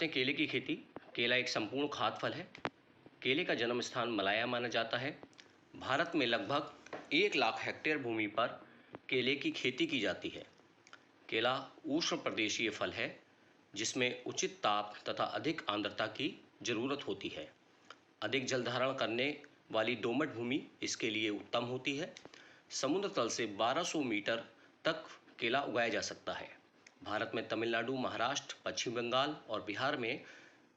केले की खेती। केला एक संपूर्ण खाद्य फल है। केले का जन्म स्थान मलाया माना जाता है। भारत में लगभग 1 लाख हेक्टेयर भूमि पर केले की खेती की जाती है। केला उष्ण प्रदेशीय फल है जिसमें उचित ताप तथा अधिक आर्द्रता की जरूरत होती है। अधिक जल धारण करने वाली दोमट भूमि इसके लिए उत्तम होती है। समुद्र तल से 1200 मीटर तक केला उगाया जा सकता है। भारत में तमिलनाडु, महाराष्ट्र, पश्चिम बंगाल और बिहार में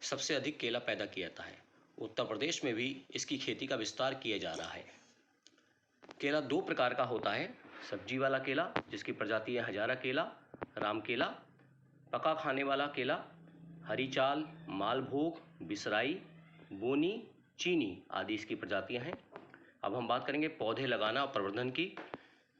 सबसे अधिक केला पैदा किया जाता है। उत्तर प्रदेश में भी इसकी खेती का विस्तार किया जा रहा है। केला 2 प्रकार का होता है। सब्जी वाला केला, जिसकी प्रजाति है हजारा केला, राम केला, पका खाने वाला केला, हरी चाल, मालभोग, बिसराई, बोनी, चीनी आदि इसकी प्रजातियां हैं। अब हम बात करेंगे पौधे लगाना और प्रवर्धन की।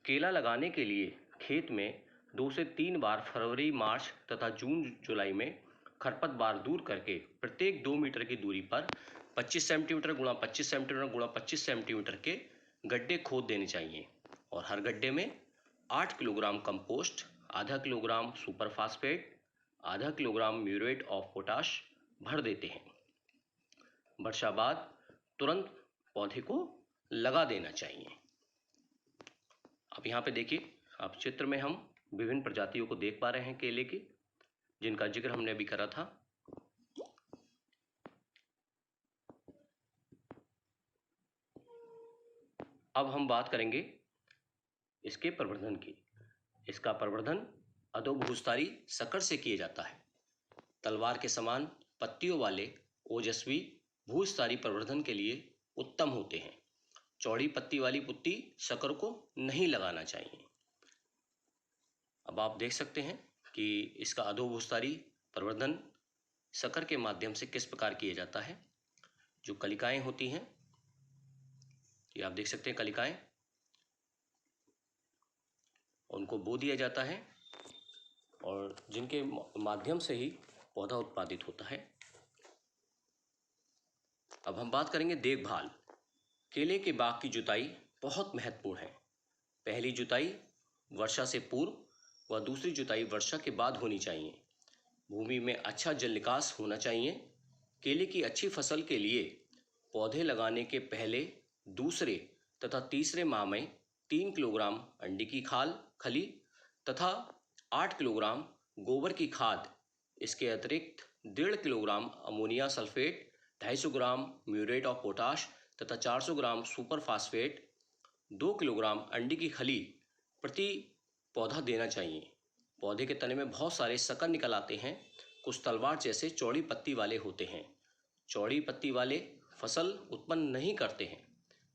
केला लगाने के लिए खेत में 2 से 3 बार फरवरी, मार्च तथा जून जुलाई में खरपतवार दूर करके प्रत्येक 2 मीटर की दूरी पर 25 सेंटीमीटर गुणा 25 सेंटीमीटर गुणा 25 सेंटीमीटर के गड्ढे खोद देने चाहिए और हर गड्ढे में 8 किलोग्राम कंपोस्ट, आधा किलोग्राम सुपर फास्फेट, आधा किलोग्राम म्यूरेट ऑफ पोटाश भर देते हैं। वर्षा बाद तुरंत पौधे को लगा देना चाहिए। अब यहाँ पे देखिए, आप चित्र में हम विभिन्न प्रजातियों को देख पा रहे हैं केले की, जिनका जिक्र हमने अभी करा था। अब हम बात करेंगे इसके प्रवर्धन की। इसका प्रवर्धन अधोभूस्थारी शक्कर से किया जाता है। तलवार के समान पत्तियों वाले ओजस्वी भूस्थारी प्रवर्धन के लिए उत्तम होते हैं। चौड़ी पत्ती वाली पुत्ती शक्कर को नहीं लगाना चाहिए। अब आप देख सकते हैं कि इसका अधोभूस्थारी प्रवर्धन शक्कर के माध्यम से किस प्रकार किया जाता है। जो कलिकाएं होती हैं, ये आप देख सकते हैं कलिकाएं, उनको बो दिया जाता है और जिनके माध्यम से ही पौधा उत्पादित होता है। अब हम बात करेंगे देखभाल। केले के बाग की जुताई बहुत महत्वपूर्ण है। पहली जुताई वर्षा से पूर्व व दूसरी जुताई वर्षा के बाद होनी चाहिए। भूमि में अच्छा जल निकास होना चाहिए। केले की अच्छी फसल के लिए पौधे लगाने के पहले, दूसरे तथा तीसरे माह में 3 किलोग्राम अंडे की खली तथा 8 किलोग्राम गोबर की खाद, इसके अतिरिक्त 1.5 kilogram ammonia sulphate, 250 gram muriate of potash तथा 400 ग्राम सुपर फास्फेट, 2 किलोग्राम अंडे की खली प्रति पौधा देना चाहिए। पौधे के तने में बहुत सारे शक्कर निकल आते हैं। कुछ तलवार जैसे चौड़ी पत्ती वाले होते हैं। चौड़ी पत्ती वाले फसल उत्पन्न नहीं करते हैं।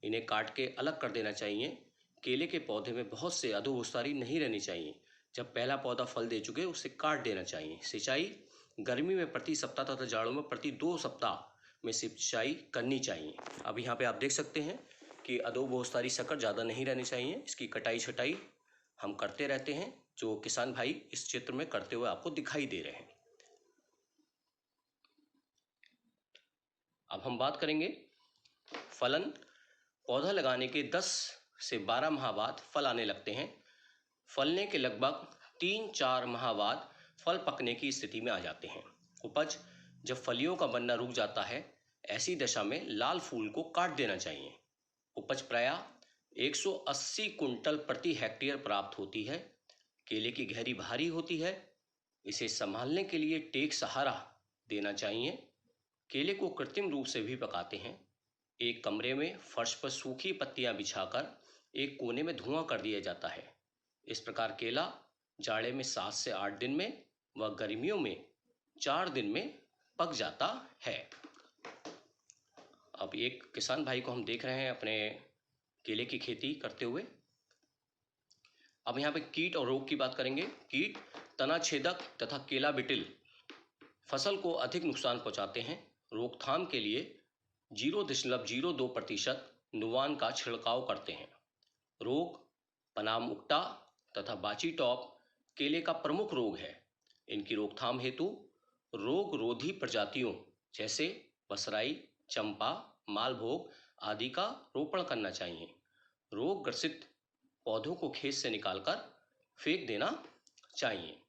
इन्हें काट के अलग कर देना चाहिए। केले के पौधे में बहुत से अधोभूस्थारी नहीं रहनी चाहिए। जब पहला पौधा फल दे चुके उसे काट देना चाहिए। सिंचाई गर्मी में प्रति सप्ताह तथा जाड़ों में प्रति 2 सप्ताह में सिंचाई करनी चाहिए। अब यहाँ पे आप देख सकते हैं कि अधोभूस्थारी शक्कर ज़्यादा नहीं रहनी चाहिए। इसकी कटाई छटाई हम करते रहते हैं, जो किसान भाई इस चित्र में करते हुए आपको दिखाई दे रहे हैं। अब हम बात करेंगे फलन। पौधा लगाने के 10 से 12 माह बाद फल आने लगते हैं। फलने के लगभग 3-4 माह बाद फल पकने की स्थिति में आ जाते हैं। उपज। जब फलियों का बनना रुक जाता है, ऐसी दशा में लाल फूल को काट देना चाहिए। उपज प्रायः 180 कुंटल प्रति हेक्टेयर प्राप्त होती है। केले की गहरी भारी होती है। इसे संभालने के लिए टेक सहारा देना चाहिए। केले को कृत्रिम रूप से भी पकाते हैं। एक कमरे में फर्श पर सूखी पत्तियां बिछाकर एक कोने में धुआं कर दिया जाता है। इस प्रकार केला जाड़े में 7 से 8 दिन में व गर्मियों में 4 दिन में पक जाता है। अब एक किसान भाई को हम देख रहे हैं अपने केले की खेती करते हुए। अब यहाँ पे कीट और रोग की बात करेंगे। कीट तना छेदक तथा केला बिटिल फसल को अधिक नुकसान पहुँचाते हैं। रोकथाम के लिए 0.02% नुवान का छिड़काव करते हैं। रोग पनाम मुक्टा तथा बाची टॉप केले का प्रमुख रोग है। इनकी रोकथाम हेतु रोग रोधी प्रजातियों जैसे बसराई, चंपा, मालभोग आदि का रोपण करना चाहिए। रोग ग्रसित पौधों को खेत से निकालकर फेंक देना चाहिए।